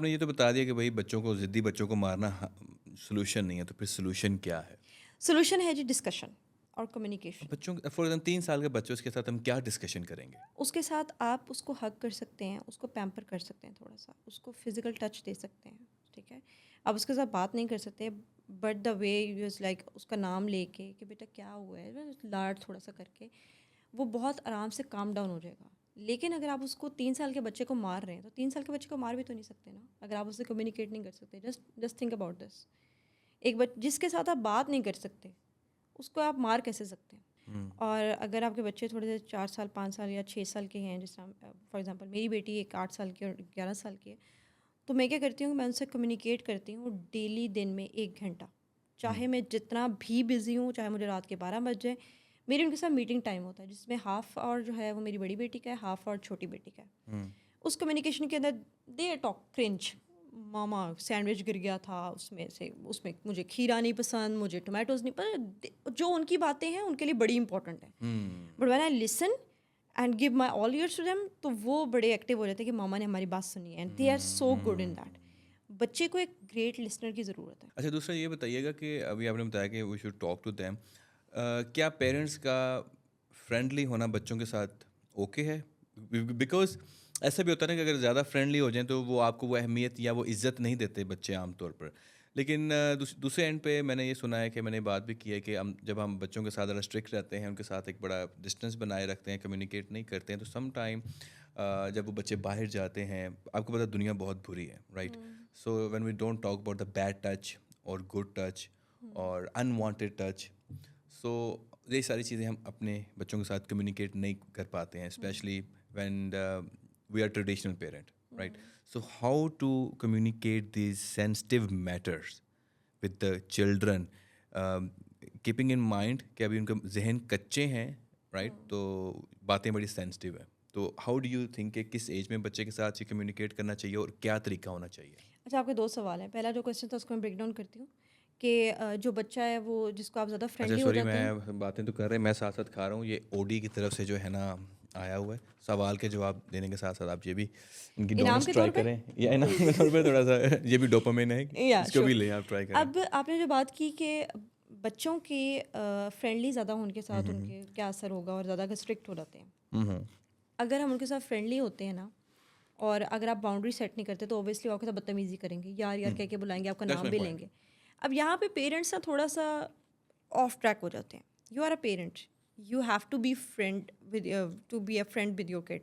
आपने ये तो बता दिया कि भाई बच्चों को, ज़िद्दी बच्चों को मारना सोल्यूशन नहीं है, तो फिर सोल्यूशन क्या है? सोल्यूशन है जी डिस्कशन और अब कम्युनिकेशन। बच्चों, फॉर एग्जाम्पल 3 साल के बच्चे, उसके साथ हम क्या डिस्कशन करेंगे? उसके साथ आप उसको हग कर सकते हैं, उसको पैम्पर कर सकते हैं थोड़ा सा, उसको फिजिकल टच दे सकते हैं, ठीक है। आप उसके साथ बात नहीं कर सकते, but the way use like उसका नाम लेके कि बेटा क्या हुआ है, लाड थोड़ा सा करके वो बहुत आराम से काम डाउन हो जाएगा। लेकिन अगर आप उसको 3 साल के बच्चे को मार रहे हैं तो 3 साल के बच्चे को मार भी तो नहीं सकते ना, अगर आप उससे कम्युनिकेट नहीं कर सकते। Just just think about this. जिसके साथ आप बात नहीं कर सकते उसको आप मार कैसे सकते हैं? हम्म। और अगर आपके बच्चे थोड़े से 4 साल 5 साल या 6 साल के हैं, जिस तरह फॉर एग्जांपल मेरी बेटी एक 8 साल की और 11 साल की है, तो मैं क्या करती हूँ, मैं उनसे कम्युनिकेट करती हूँ डेली, दिन में 1 घंटा। चाहे मैं जितना भी बिज़ी हूँ, चाहे मुझे रात के 12 बज जाए, मेरी उनके साथ मीटिंग टाइम होता है जिसमें हाफ़ आवर जो है वो मेरी बड़ी बेटी का है, हाफ़ आवर छोटी बेटी का है। हम्म। उस कम्युनिकेशन के अंदर they talk cringe, mama sandwich गिर गया था उसमें से, उसमें मुझे खीरा नहीं पसंद, मुझे टोमेटोज़ नहीं पसंद, जो उनकी बातें हैं उनके लिए बड़ी इंपॉर्टेंट है। Hmm. But when I listen and give my all ears to them, तो वो बड़े एक्टिव हो जाते हैं कि मामा ने हमारी बात सुनी है, and they are so good in that. बच्चे को एक ग्रेट लिसनर की ज़रूरत है। अच्छा, दूसरा ये बताइएगा कि अभी आपने बताया कि we should talk to them, क्या पेरेंट्स का फ्रेंडली होना बच्चों के साथ ओके है? बिकॉज ऐसा भी होता है ना कि अगर ज़्यादा फ्रेंडली हो जाएं तो वो आपको वो अहमियत या वो इज़्ज़त नहीं देते बच्चे आमतौर पर। लेकिन दूसरे एंड पे मैंने ये सुना है कि मैंने बात भी की है कि हम जब हम बच्चों के साथ ज़्यादा स्ट्रिक्ट रहते हैं, उनके साथ एक बड़ा डिस्टेंस बनाए रखते हैं, कम्युनिकेट नहीं करते हैं, तो सम टाइम जब वो बच्चे बाहर जाते हैं, आपको पता है दुनिया बहुत बुरी है, right? So when we don't talk about the bad touch और गुड टच और अनवांटेड टच, सो ये सारी चीज़ें हम अपने बच्चों के साथ कम्युनिकेट नहीं कर पाते हैं, specially when we are traditional parent, right? So how to communicate these sensitive matters with the children, keeping in mind कि अभी उनका जहन कच्चे हैं, राइट? तो बातें बड़ी सेंसिटिव है, तो हाउ डू यू थिंक कि किस एज में बच्चे के साथ ये कम्युनिकेट करना चाहिए और क्या तरीका होना चाहिए? अच्छा, आपके दो सवाल हैं। पहला जो क्वेश्चन था उसको मैं ब्रेक डाउन करती हूँ कि जो बच्चा है वो जिसको आप ज़्यादा अच्छा फ्रेंडली हो सॉरी, जाते हैं। मैं बातें तो कर रहे हैं, मैं साथ साथ खा रहा हूँ, ये ओडी की तरफ से जो है ना आया हुआ है। सवाल के जवाब देने के साथ साथ आप ये भी इनकी इनाम डोनट्स के ट्राई तौर पे। करें, या इनाम के तौर पे थोड़ा सा ये भी डोपामिन है, या इसको श्योर। भी लें, आप ट्राई करें। अब आपने जो बात की कि बच्चों के फ्रेंडली ज़्यादा होने के साथ उनके क्या असर होगा और ज़्यादा स्ट्रिक्ट हो जाते हैं। हम्म। अगर हम उनके साथ फ्रेंडली होते हैं ना, और अगर आप बाउंड्री सेट नहीं करते, तो ऑब्वियसली आपके साथ बदतमीजी करेंगे, यार यार कह के बुलाएंगे, आपका दैट्स नाम माय भी पॉइंट। लेंगे। अब यहाँ पे पेरेंट्स ना थोड़ा सा ऑफ ट्रैक हो जाते हैं। You are a parent, you have to be friend with, to be a friend with your kid,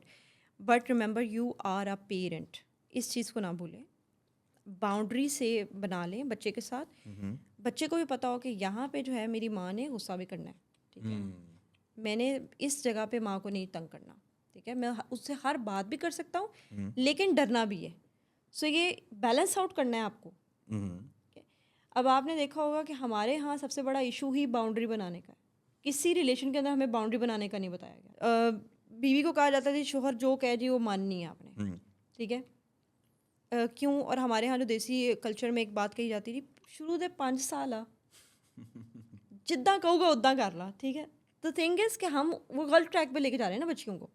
but remember you are a parent. इस चीज़ को ना भूलें, बाउंड्री से बना लें बच्चे के साथ। बच्चे को भी पता हो कि यहाँ पे जो है मेरी माँ ने गुस्सा भी करना है, ठीक है, मैंने इस जगह पे माँ को नहीं तंग करना, ठीक है, मैं उससे हर बात भी कर सकता हूँ लेकिन डरना भी है। सो ये बैलेंस आउट करना है आपको, ठीक है। अब आपने देखा होगा कि हमारे यहाँ सबसे बड़ा इशू ही बाउंड्री बनाने का है। किसी रिलेशन के अंदर हमें बाउंड्री बनाने का नहीं बताया गया। बीवी को कहा जाता है शोहर जो कह जी वो माननी है आपने, ठीक है। क्यों? और हमारे यहाँ जो देसी कल्चर में एक बात कही जाती थी, शुरू दे 5 साल आ, जिद्दां कहूगा उद्दां कर ला, ठीक है। तो थिंग इज कि हम वो गलत ट्रैक पे लेके जा रहे हैं ना बच्चियों को।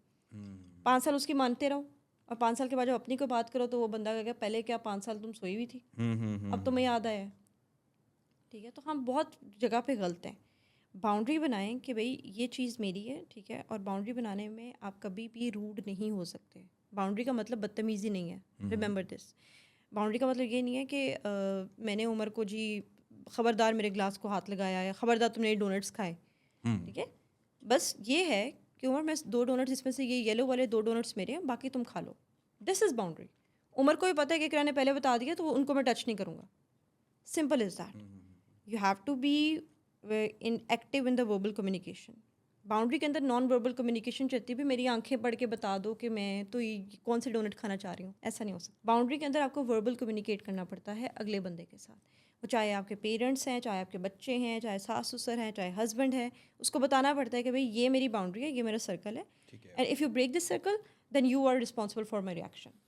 5 साल उसकी मानते रहो, और 5 साल के बाद जब अपनी को बात करो तो वो बंदा कहेगा पहले क्या 5 साल तुम सोई हुई थी, अब तुम्हें याद आया है, ठीक है। तो हम बहुत जगह पे गलत हैं। बाउंड्री बनाएं कि भाई ये चीज़ मेरी है, ठीक है, और बाउंड्री बनाने में आप कभी भी रूड नहीं हो सकते। बाउंड्री का मतलब बदतमीज़ी नहीं है, रिमेंबर दिस। बाउंड्री का मतलब ये नहीं है कि मैंने उमर को जी ख़बरदार मेरे ग्लास को हाथ लगाया है, ख़बरदार तुमने ये डोनट्स खाए, ठीक है। बस ये है कि उमर, मैं 2 डोनट्स, इसमें से ये येलो वाले 2 डोनट्स मेरे हैं, बाकी तुम खा लो। This is boundary. उमर को भी पता है कि किरण ने पहले बता दिया तो उनको मैं टच नहीं करूँगा। Simple is that. You have to be in active in the verbal communication. Boundary के अंदर नॉन वर्बल कम्युनिकेशन चाहती है भी मेरी आंखें पढ़ के बता दो कि मैं तो ये कौन से डोनट खाना चाह रही हूँ, ऐसा नहीं हो सकता। बाउंड्री के अंदर आपको वर्बल कम्युनिकेट करना पड़ता है अगले बंदे के साथ, वो चाहे आपके पेरेंट्स हैं, चाहे आपके बच्चे हैं, चाहे सास ससुर हैं, चाहे हस्बैंड है। उसको बताना पड़ता है कि भाई ये मेरी बाउंड्री है, ये मेरा सर्कल है, ठीक है। And if you break this circle then you are responsible for my reaction.